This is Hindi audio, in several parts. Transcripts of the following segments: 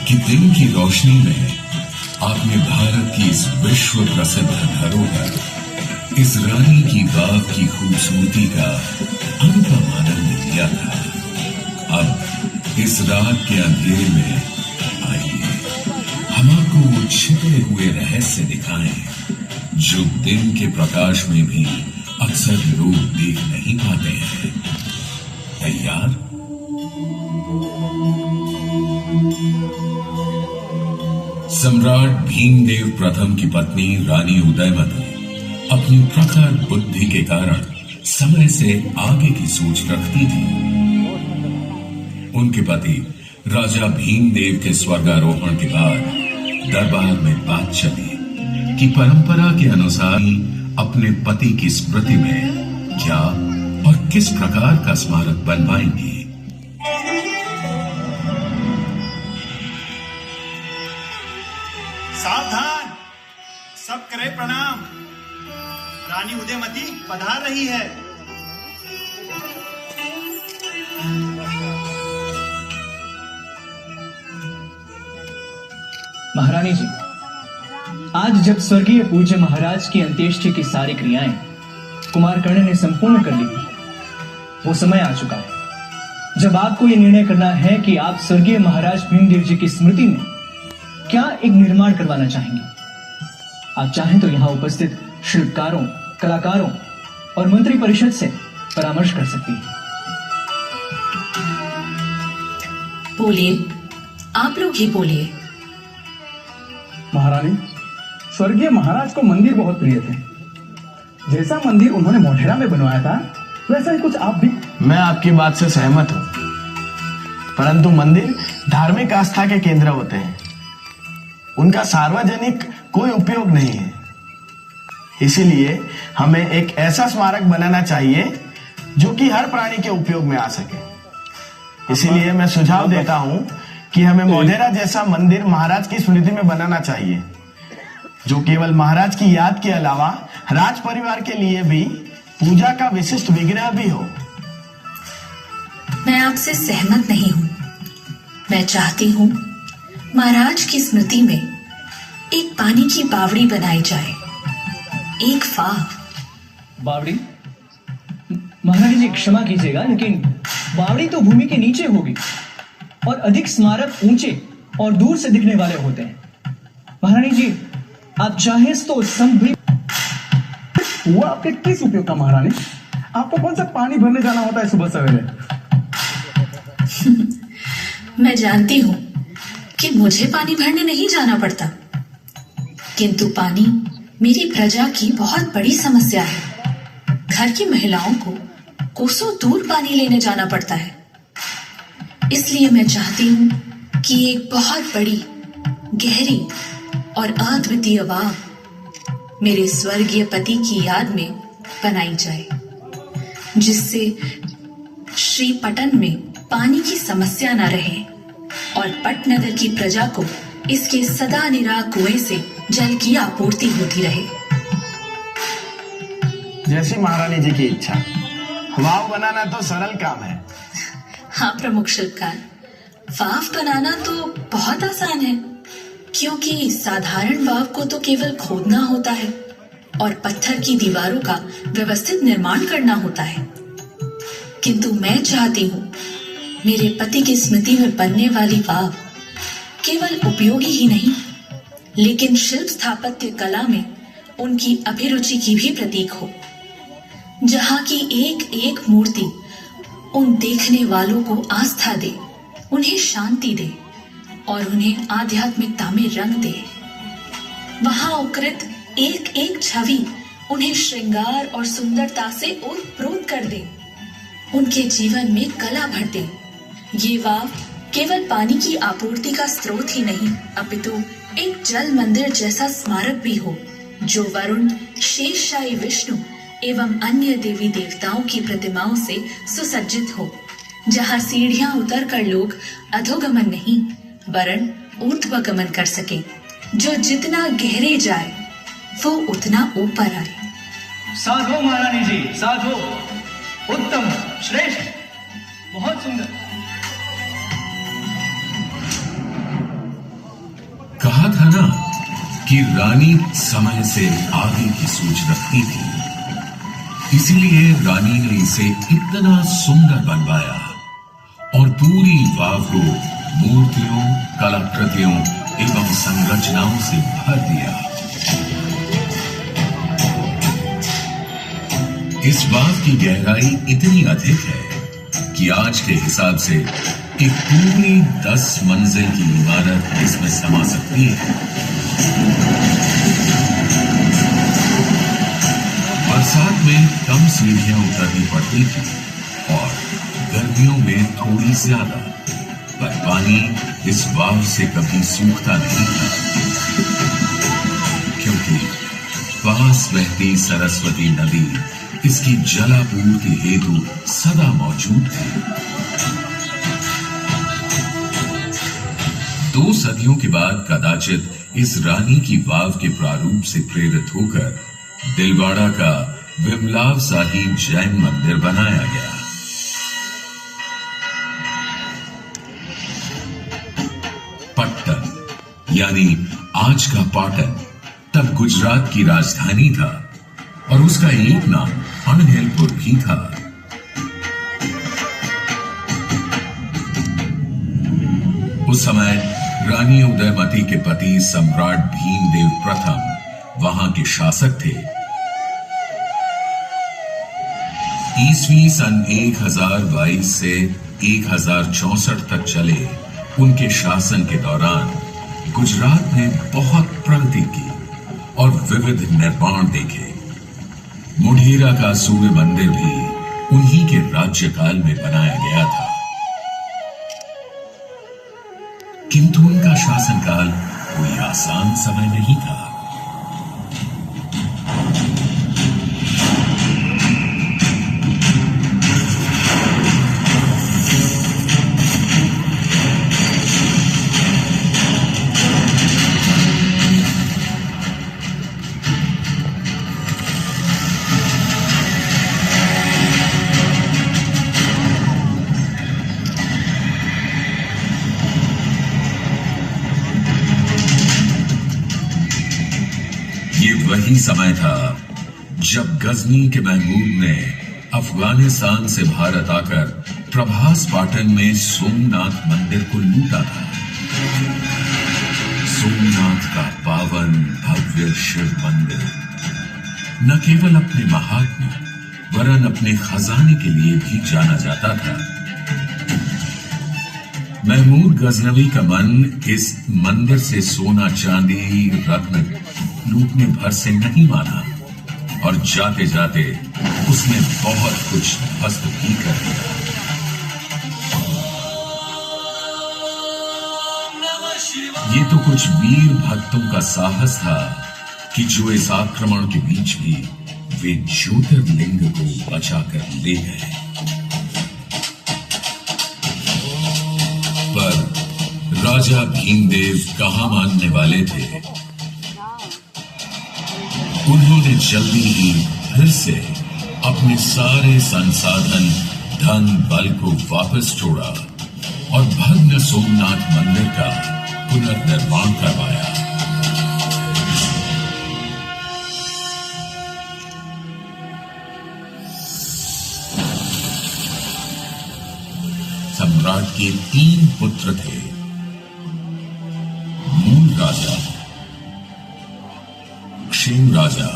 कि दिन की रोशनी में आपने भारत की इस विश्व प्रसिद्ध धरोहर, इस रानी की बाग की खूबसूरती का अनुपम आनंद लिया था। अब इस रात के अंधेरे में आइए हम आपको वो छिपे हुए रहस्य दिखाएं जो दिन के प्रकाश में भी अक्सर लोग देख नहीं पाते हैं। तैयार? सम्राट भीमदेव प्रथम की पत्नी रानी उदयमती अपनी प्रखर बुद्धि के कारण समय से आगे की सोच रखती थी। उनके पति राजा भीमदेव के स्वर्गारोहण के बाद दरबार में बात चली कि परंपरा के अनुसार अपने पति की स्मृति में क्या और किस प्रकार का स्मारक बनवाएंगी। सावधान, सब करे प्रणाम। रानी उदयमती पधार रही है। महारानी जी, आज जब स्वर्गीय पूज्य महाराज की अंत्येष्टि की सारी क्रियाएं कुमार कर्ण ने संपूर्ण कर ली, वो समय आ चुका है जब आपको ये निर्णय करना है कि आप स्वर्गीय महाराज भीमदेव जी की स्मृति में क्या एक निर्माण करवाना चाहेंगे। आप चाहें तो यहाँ उपस्थित शिल्पकारों, कलाकारों और मंत्री परिषद से परामर्श कर सकती हैं। बोलिए, आप लोग ही बोलिए। महारानी, स्वर्गीय महाराज को मंदिर बहुत प्रिय थे। जैसा मंदिर उन्होंने मोढेरा में बनवाया था वैसा ही कुछ आप भी। मैं आपकी बात से सहमत हूँ, परंतु मंदिर धार्मिक आस्था के केंद्र होते हैं, उनका सार्वजनिक कोई उपयोग नहीं है। इसीलिए हमें एक ऐसा स्मारक बनाना चाहिए जो कि हर प्राणी के उपयोग में आ सके। इसीलिए मैं सुझाव देता हूं कि हमें मोढेरा जैसा मंदिर महाराज की स्मृति में बनाना चाहिए, जो केवल महाराज की याद के अलावा राज परिवार के लिए भी पूजा का विशिष्ट विग्रह भी हो। मैं आपसे सहमत नहीं हूं। मैं चाहती हूं महाराज की स्मृति में एक पानी की बावड़ी बनाई जाए, एक फाव। बावड़ी? महारानी जी क्षमा कीजिएगा, लेकिन बावड़ी तो भूमि के नीचे होगी और अधिक स्मारक ऊंचे और दूर से दिखने वाले होते हैं। महारानी जी, आप चाहें तो वो आपके किस उपयोग का महारानी? आपको कौन सा पानी भरने जाना होता है सुबह सवेरे? मैं जानती हूं कि मुझे पानी भरने नहीं जाना पड़ता, किंतु पानी मेरी प्रजा की बहुत बड़ी समस्या है। घर की महिलाओं को कोसों दूर पानी लेने जाना पड़ता है। इसलिए मैं चाहती हूं कि एक बहुत बड़ी, गहरी और अद्वितीय वाव मेरे स्वर्गीय पति की याद में बनाई जाए, जिससे श्री पटन में पानी की समस्या न रहे और पटनगर की प्रजा को इसके सदा निराग कुएं से जल की आपूर्ति होती रहे। जैसी महारानी जी की इच्छा। वाव बनाना तो सरल काम है। हाँ प्रमुख शिल्पकार, वाव बनाना तो बहुत आसान है, क्योंकि साधारण वाव को तो केवल खोदना होता है और पत्थर की दीवारों का व्यवस्थित निर्माण करना होता है। किंतु मैं चाहती हूँ मेरे पति की स्मृति में बनने वाली वाव केवल उपयोगी ही नहीं, लेकिन शिल्प स्थापत्य कला में उनकी अभिरुचि की भी प्रतीक हो, जहाँ की एक एक मूर्ति उन देखने वालों को आस्था दे, उन्हें शांति दे और उन्हें आध्यात्मिकता में रंग दे। वहां उकृत एक एक छवि उन्हें श्रृंगार और सुंदरता से ओतप्रोत कर दे, उनके जीवन में कला भर दे। ये वाव केवल पानी की आपूर्ति का स्रोत ही नहीं, अपितु एक जल मंदिर जैसा स्मारक भी हो, जो वरुण, शेषशाही विष्णु एवं अन्य देवी देवताओं की प्रतिमाओं से सुसज्जित हो, जहाँ सीढ़ियां उतरकर लोग अधोगमन नहीं वरन ऊर्ध्वगमन कर सके। जो जितना गहरे जाए वो उतना ऊपर आए। साधो महारानी जी, साधो। उत्तम, श्रेष्ठ, बहुत सुंदर। कि रानी समय से आगे की सोच रखती थी, इसीलिए रानी ने इसे इतना सुंदर बनवाया और पूरी वाव को मूर्तियों, कलाकृतियों एवं संरचनाओं से भर दिया। इस वाव की गहराई इतनी अधिक है कि आज के हिसाब से एक पूरी 10 मंजिल की इमारत इसमें समा सकती है। बरसात में कम सीढ़ियां उतरनी पड़ती थी और गर्मियों में थोड़ी ज्यादा, पर पानी इस वाव से कभी सूखता नहीं था, क्योंकि पास बहती सरस्वती नदी इसकी जलापूर्ति हेतु सदा मौजूद थी। 2 सदियों के बाद कदाचित इस रानी की वाव के प्रारूप से प्रेरित होकर दिलवाड़ा का विमलाव साहिब जैन मंदिर बनाया गया। पट्टन यानी आज का पाटन तब गुजरात की राजधानी था और उसका एक नाम अनहिलपुर भी था। उस समय रानी उदयमती के पति सम्राट भीमदेव प्रथम वहां के शासक थे। ईस्वी सन 1022 से 1064 तक चले उनके शासन के दौरान गुजरात ने बहुत प्रगति की और विविध निर्माण देखे। मुढेरा का सूर्य मंदिर भी उन्हीं के राज्यकाल में बनाया गया था। किंतु उनका शासनकाल कोई आसान समय नहीं था। वही समय था जब गजनी के महमूद ने अफगानिस्तान से भारत आकर प्रभास पाटन में सोमनाथ मंदिर को लूटा था। सोमनाथ का पावन भव्य शिव मंदिर न केवल अपने महात्म्य वरन अपने खजाने के लिए भी जाना जाता था। महमूद गजनवी का मन इस मंदिर से सोना चांदी रत्न लूटने भर से नहीं माना और जाते जाते उसने बहुत कुछ ध्वस्त भी कर दिया। ये तो कुछ वीर भक्तों का साहस था कि जो इस आक्रमण के बीच भी वे ज्योतिर्लिंग को बचाकर ले गए। पर राजा भीमदेव कहां मानने वाले थे। उन्होंने जल्दी ही फिर से अपने सारे संसाधन धन बल को वापस छोड़ा और भग्न सोमनाथ मंदिर का पुनर्निर्माण करवाया। सम्राट के 3 पुत्र थे, मूल राजा, क्षेम राजा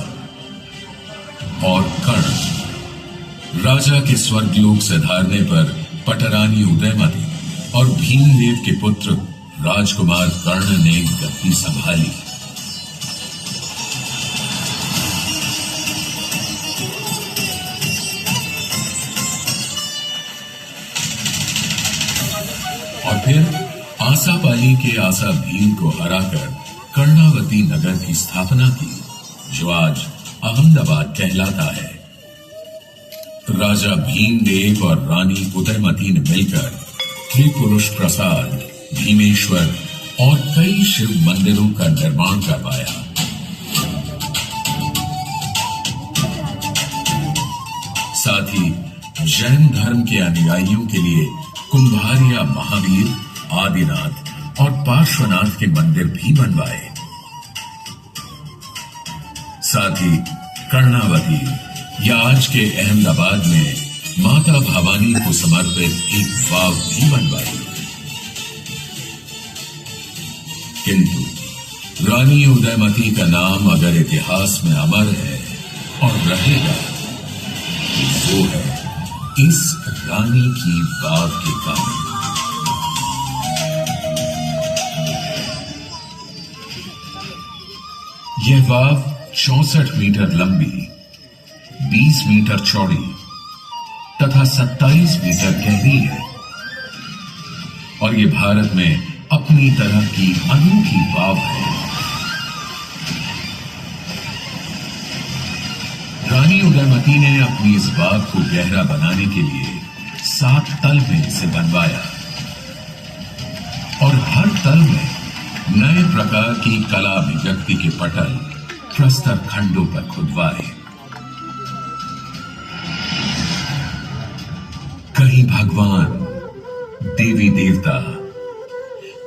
और कर्ण। राजा के स्वर्गलोक से धारने पर पटरानी उदयमती और भीमदेव के पुत्र राजकुमार कर्ण ने गद्दी संभाली। और फिर आसापाली के आसा भीम को हराकर कर्णावती नगर की स्थापना की, जो आज अहमदाबाद कहलाता है। राजा भीमदेव और रानी उदयमती ने मिलकर त्रिपुरुष प्रसाद, भीमेश्वर और कई शिव मंदिरों का निर्माण करवाया। साथ ही जैन धर्म के अनुयायियों के लिए कुंभारिया महावीर, आदिनाथ और पार्श्वनाथ के मंदिर भी बनवाए। साथ ही कर्णावती या आज के अहमदाबाद में माता भवानी को समर्पित एक वाव भी बनवाई। किंतु रानी उदयमती का नाम अगर इतिहास में अमर है और रहेगा तो वो है इस रानी की वाव के कारण। यह वाव 64 मीटर लंबी, 20 मीटर चौड़ी तथा 27 मीटर गहरी है और यह भारत में अपनी तरह की अनूठी वाव है। रानी उदयमती ने अपनी इस वाव को गहरा बनाने के लिए 7 तल में इसे बनवाया और हर तल में नए प्रकार की कला अभिव्यक्ति के पटल प्रस्तर खंडों पर खुदवाए। कहीं भगवान, देवी देवता,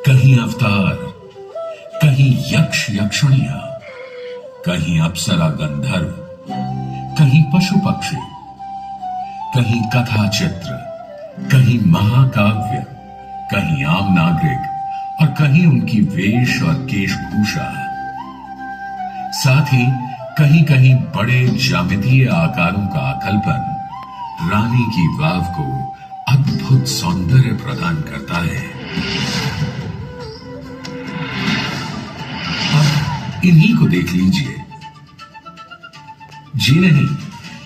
कहीं अवतार, कहीं यक्ष यक्षिणियां, कहीं अप्सरा गंधर्व, कहीं पशु पक्षी, कहीं कथा चित्र, कहीं महाकाव्य, कहीं आम नागरिक और कहीं उनकी वेश और केशभूषा। साथ ही कहीं कहीं बड़े ज्यामितीय आकारों का आकल्पन रानी की वाव को अद्भुत सौंदर्य प्रदान करता है। अब इन्हीं को देख लीजिए। जी नहीं,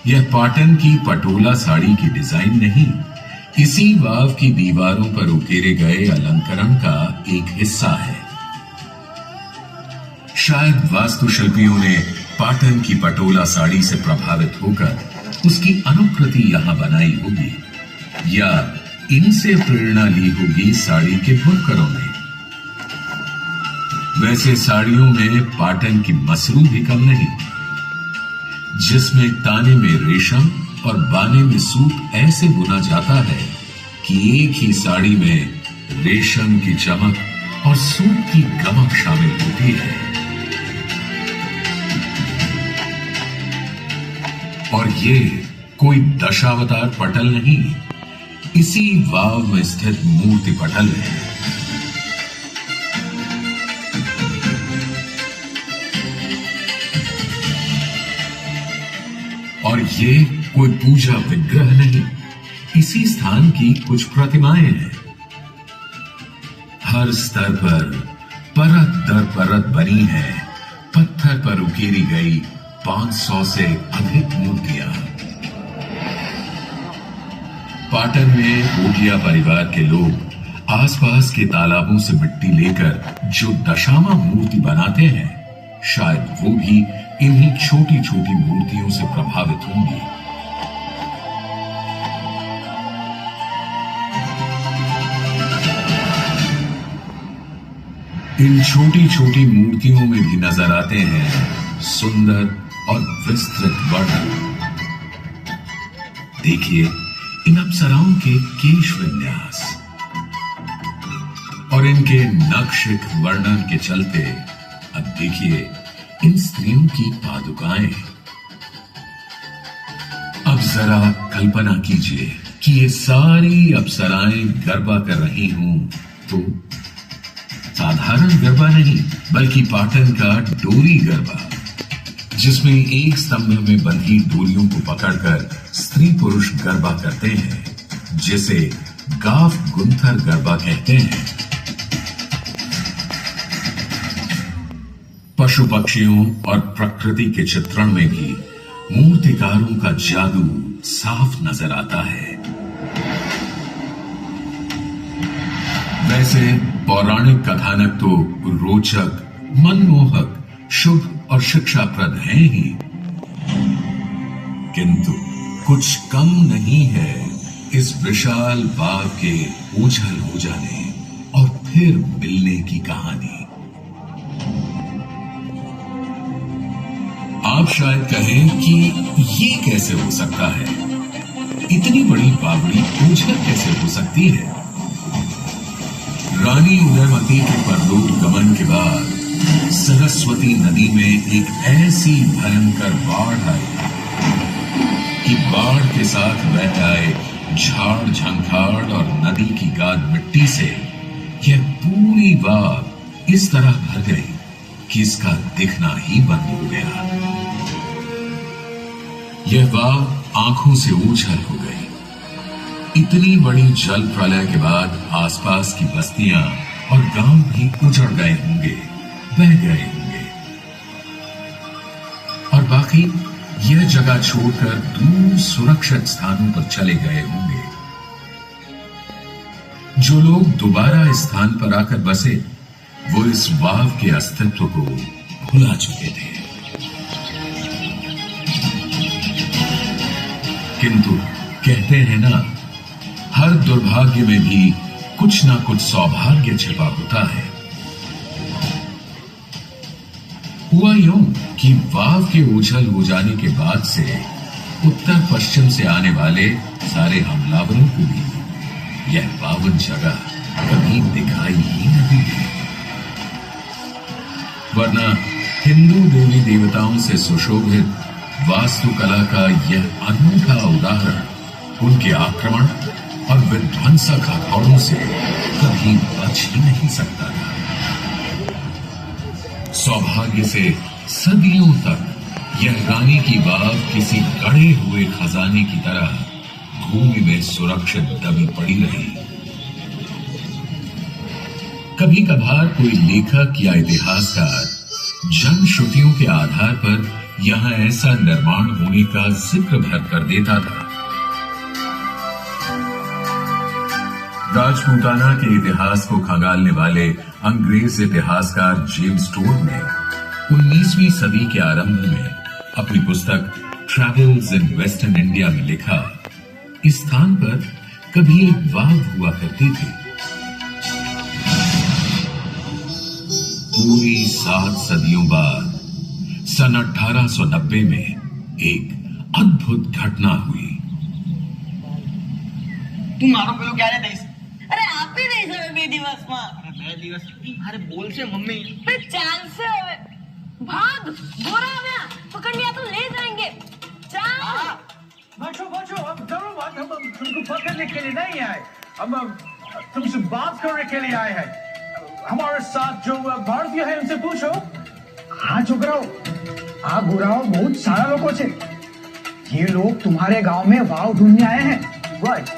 यह पाटन की पटोला साड़ी की डिजाइन नहीं, इसी वाव की दीवारों पर उकेरे गए अलंकरण का एक हिस्सा है। शायद वास्तुशिल्पियों ने पाटन की पटोला साड़ी से प्रभावित होकर उसकी अनुकृति यहां बनाई होगी या इनसे प्रेरणा ली होगी साड़ी के बुनकरों ने। वैसे साड़ियों में पाटन की मसरू भी कम नहीं, जिसमें ताने में रेशम और बाने में सूत ऐसे बुना जाता है कि एक ही साड़ी में रेशम की चमक और सूत की गमक शामिल होती है। और ये कोई दशावतार पटल नहीं, इसी वाव में स्थित मूर्ति पटल है। और ये कोई पूजा विग्रह नहीं, इसी स्थान की कुछ प्रतिमाएं हैं। हर स्तर पर परत दर परत बनी है पत्थर पर उकेरी गई 500 से अधिक मूर्तियां। पाटन में भोटिया परिवार के लोग आसपास के तालाबों से मिट्टी लेकर जो दशामा मूर्ति बनाते हैं, शायद वो भी इन्हीं छोटी छोटी मूर्तियों से प्रभावित होंगी। इन छोटी छोटी मूर्तियों में भी नजर आते हैं सुंदर और विस्तृत वर्णन। देखिए इन अप्सराओं के केश विन्यास और इनके नक्शिक वर्णन के चलते अब देखिए इन स्त्रियों की पादुकाएं। अब जरा कल्पना कीजिए कि ये सारी अप्सराएं गरबा कर रही हों तो साधारण गरबा नहीं, बल्कि पाटन का डोरी गरबा, जिसमें एक स्तंभ में बंधी डोरियों को पकड़कर स्त्री पुरुष गरबा करते हैं, जिसे गाफ गुंथर गरबा कहते हैं। पशु पक्षियों और प्रकृति के चित्रण में भी मूर्तिकारों का जादू साफ नजर आता है। वैसे पौराणिक कथानक तो रोचक, मनमोहक, शुभ और शिक्षाप्रद हैं ही, किंतु कुछ कम नहीं है इस विशाल वाव के ओझल हो जाने और फिर मिलने की कहानी। आप शायद कहें कि ये कैसे हो सकता है, इतनी बड़ी बावड़ी ओझल कैसे हो सकती है। रानी उदयमती के परलोक गमन के बाद सरस्वती नदी में एक ऐसी भयंकर बाढ़ आई कि बाढ़ के साथ बह आए झाड़ झंखाड़ और नदी की गाद मिट्टी से यह पूरी वाव इस तरह भर गई कि इसका दिखना ही बंद हो गया। यह वाव आंखों से ओझल हो गई। इतनी बड़ी जल प्रलय के बाद आसपास की बस्तियां और गांव भी उजड़ गए होंगे, बह गए होंगे और बाकी यह जगह छोड़कर दूर सुरक्षित स्थानों पर चले गए होंगे। जो लोग दोबारा इस स्थान पर आकर बसे वो इस वाव के अस्तित्व को भुला चुके थे। किंतु कहते हैं ना, हर दुर्भाग्य में भी कुछ ना कुछ सौभाग्य छिपा होता है। हुआ यूं कि वाव के ओझल हो जाने के बाद से उत्तर पश्चिम से आने वाले सारे हमलावरों को भी यह पावन जगह कभी दिखाई ही नहीं दी। वरना हिंदू देवी देवताओं से सुशोभित वास्तुकला का यह अनूठा उदाहरण उनके आक्रमण और विध्वंसक हथौड़ों से कभी बच ही नहीं सकता था। सौभाग्य से सदियों तक यह रानी की वाव किसी गड़े हुए खजाने की तरह भूमि में सुरक्षित दबी पड़ी रही। कभी कभार कोई लेखक या इतिहासकार जनश्रुतियों के आधार पर यहां ऐसा निर्माण होने का जिक्र भर कर देता था। राजपूताना के इतिहास को खंगालने वाले अंग्रेज इतिहासकार जेम्स टोड ने 19वीं सदी के आरंभ में अपनी पुस्तक ट्रैवल्स इन वेस्टर्न इंडिया में लिखा, इस स्थान पर कभी एक वाव हुआ करती थी। पूरी 7 सदियों बाद सन 1890 में एक अद्भुत घटना हुई। તું મારો પેલો ક્યારે દઈશ? અરે આપી દઈશ હવે 2 દિવસમાં. અરે 2 દિવસ અરે બોલશે મમ્મી. પણ ચાલશે હવે. ભાગ ઘોડા આવ્યા. પકડ लिया तो ले जाएंगे. ચાલ. बच्चों अब डरो मत, हम तुमको पकड़ने के लिए नहीं आए, हम तुमसे बात करने के लिए आए हैं। हमारे साथ जो भारतीय है उनसे पूछो। हाँ छोकराओ, आ गोराओ बहुत सारा लोगों से, ये लोग तुम्हारे गांव में वाव ढूंढने आए हैं। राइट।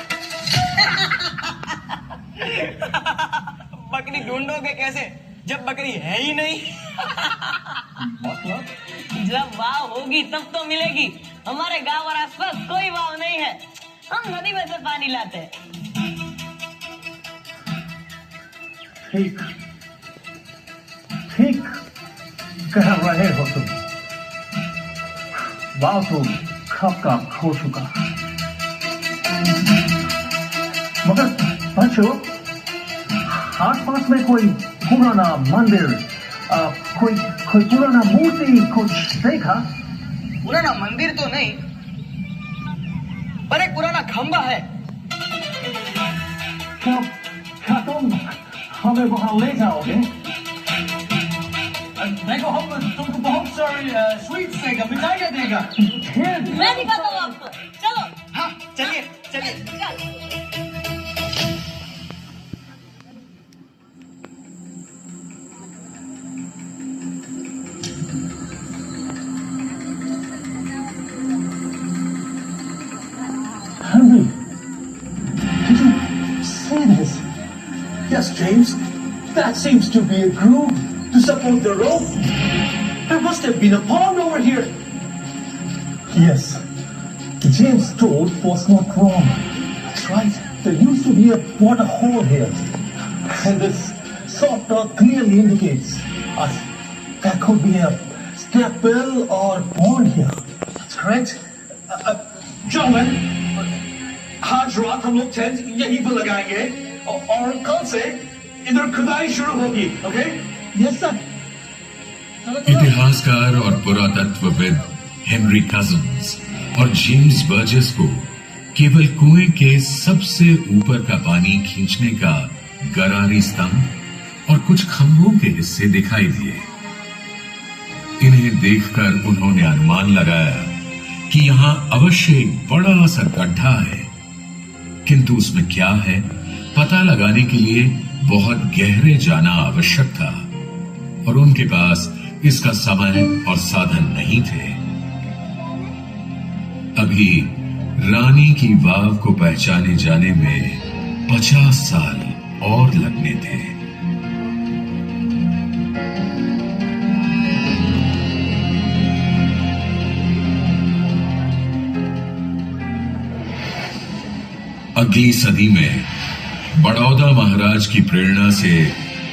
बकरी ढूंढोगे कैसे जब बकरी है ही नहीं? मतलब जब वाव होगी तब तो मिलेगी। हमारे गांव और आसपास कोई वाव नहीं है, हम नदी में से पानी लाते हैं। ठीक ठीक कह रहे हो तुम। वाव तो कब का खो चुका, मगर बच्चों आसपास में कोई पुराना मंदिर, कोई पुराना मूर्ति कुछ देखा? पुराना मंदिर तो नहीं, पर एक पुराना खंबा है। क्या तुम हमें वहां ले जाओगे? देखो हम तुमको बहुत सारी स्वीट्स देगा, मिठाइयाँ देगा। मैं दिखाता हूँ आपको, चलो। हाँ चलिए चलिए। Henry, did you see this? Yes, James. That seems to be a groove to support the rope. There must have been a pond over here. Yes, James' told was not wrong. That's right. There used to be a water hole here. And this soft earth clearly indicates us there could be a step well or pond here. That's correct. Gentlemen, आज रात हम लोग टेंट यहीं पर लगाएंगे और कल से इधर खुदाई शुरू होगी। ओके? Yes sir. इतिहासकार और पुरातत्वविद हेनरी कजिन्स और जेम्स बर्जेस को केवल कुएं के सबसे ऊपर का पानी खींचने का गरारी स्तंभ और कुछ खंभों के हिस्से दिखाई दिए। इन्हें देखकर उन्होंने अनुमान लगाया कि यहां अवश्य एक बड़ा सा गड्ढा है, किंतु उसमें क्या है पता लगाने के लिए बहुत गहरे जाना आवश्यक था और उनके पास इसका समय और साधन नहीं थे। अभी रानी की वाव को पहचाने जाने में 50 साल और लगने थे। अगली सदी में बड़ौदा महाराज की प्रेरणा से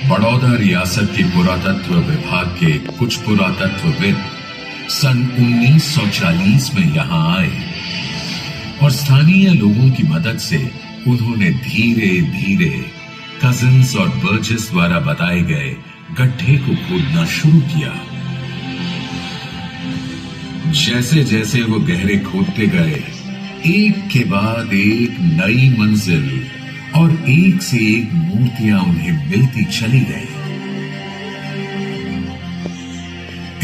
बड़ौदा रियासत के पुरातत्व विभाग के कुछ पुरातत्वविद सन 1940 में यहां आए और स्थानीय लोगों की मदद से उन्होंने धीरे धीरे कजिन्स और बर्जेस द्वारा बताए गए गड्ढे को खोदना शुरू किया। जैसे जैसे वो गहरे खोदते गए, एक के बाद एक नई मंजिल और एक से एक मूर्तियां उन्हें मिलती चली गई।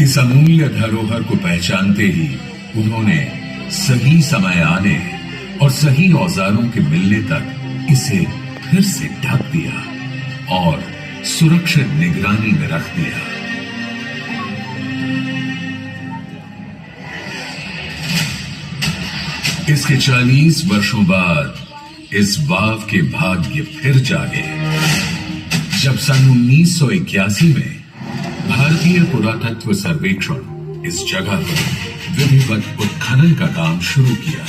इस अमूल्य धरोहर को पहचानते ही उन्होंने सही समय आने और सही औजारों के मिलने तक इसे फिर से ढक दिया और सुरक्षित निगरानी में रख दिया। इसके 40 वर्षों बाद इस वाव के भाग्य फिर जागे जब सन 1981 में भारतीय पुरातत्व सर्वेक्षण इस जगह पर विधिवत उत्खनन का काम शुरू किया।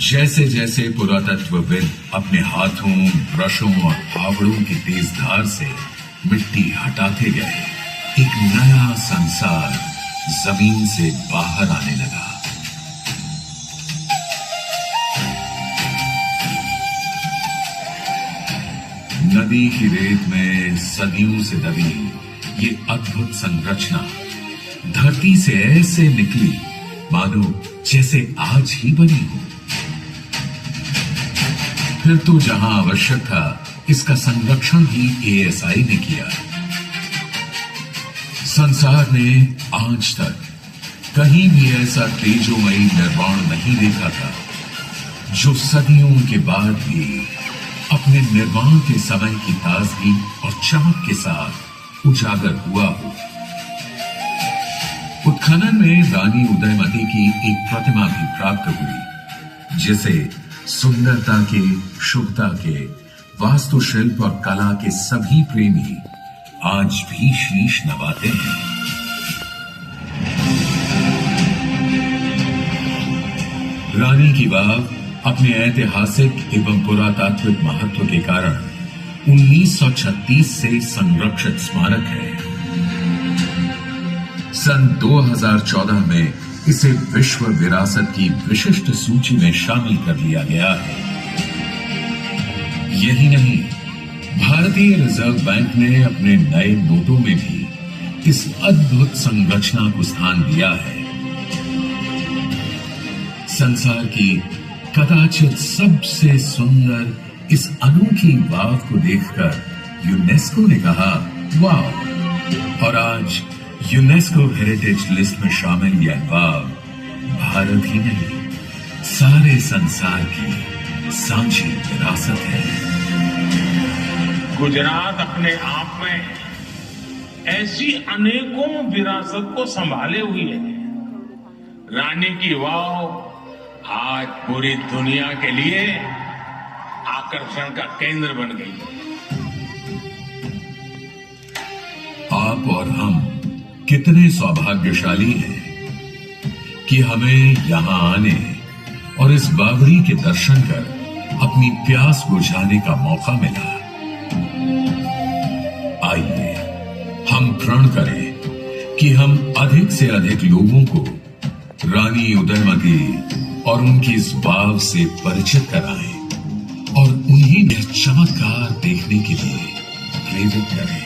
जैसे जैसे पुरातत्वविद अपने हाथों, ब्रशों और फावड़ों की तेज धार से मिट्टी हटाते गए, एक नया संसार जमीन से बाहर आने लगा। नदी की रेत में सदियों से दबी ये अद्भुत संरचना धरती से ऐसे निकली मानो जैसे आज ही बनी हो। फिर तो जहां आवश्यक था इसका संरक्षण भी एएसआई ने किया। संसार ने आज तक कहीं भी ऐसा तेजोमयी निर्माण नहीं देखा था जो सदियों के बाद भी अपने निर्माण के समय की ताजगी और चमक के साथ उजागर हुआ हो। उत्खनन में रानी उदयमती की एक प्रतिमा भी प्राप्त हुई, जिसे सुंदरता के, शुभता के, वास्तुशिल्प और कला के सभी प्रेमी आज भी शीश नवाते हैं। रानी की वाव अपने ऐतिहासिक एवं पुरातात्विक महत्व के कारण 1936 से संरक्षित स्मारक है। सन 2014 में इसे विश्व विरासत की विशिष्ट सूची में शामिल कर लिया गया है। यही नहीं, भारतीय रिजर्व बैंक ने अपने नए नोटों में भी इस अद्भुत संरचना को स्थान दिया है। संसार की कदाचित सबसे सुंदर इस अनोखी वाव को देखकर यूनेस्को ने कहा वाव, और आज यूनेस्को हेरिटेज लिस्ट में शामिल यह वाव भारत ही नहीं, सारे संसार की साझी विरासत है। गुजरात अपने आप में ऐसी अनेकों विरासत को संभाले हुए है। रानी की वाव आज पूरी दुनिया के लिए आकर्षण का केंद्र बन गई है। आप और हम कितने सौभाग्यशाली हैं कि हमें यहां आने और इस बावड़ी के दर्शन कर अपनी प्यास बुझाने का मौका मिला। आइए हम प्रण करें कि हम अधिक से अधिक लोगों को रानी उदयमती और उनकी इस वाव से परिचित कराएं और उन्हें यह चमत्कार देखने के लिए प्रेरित करें।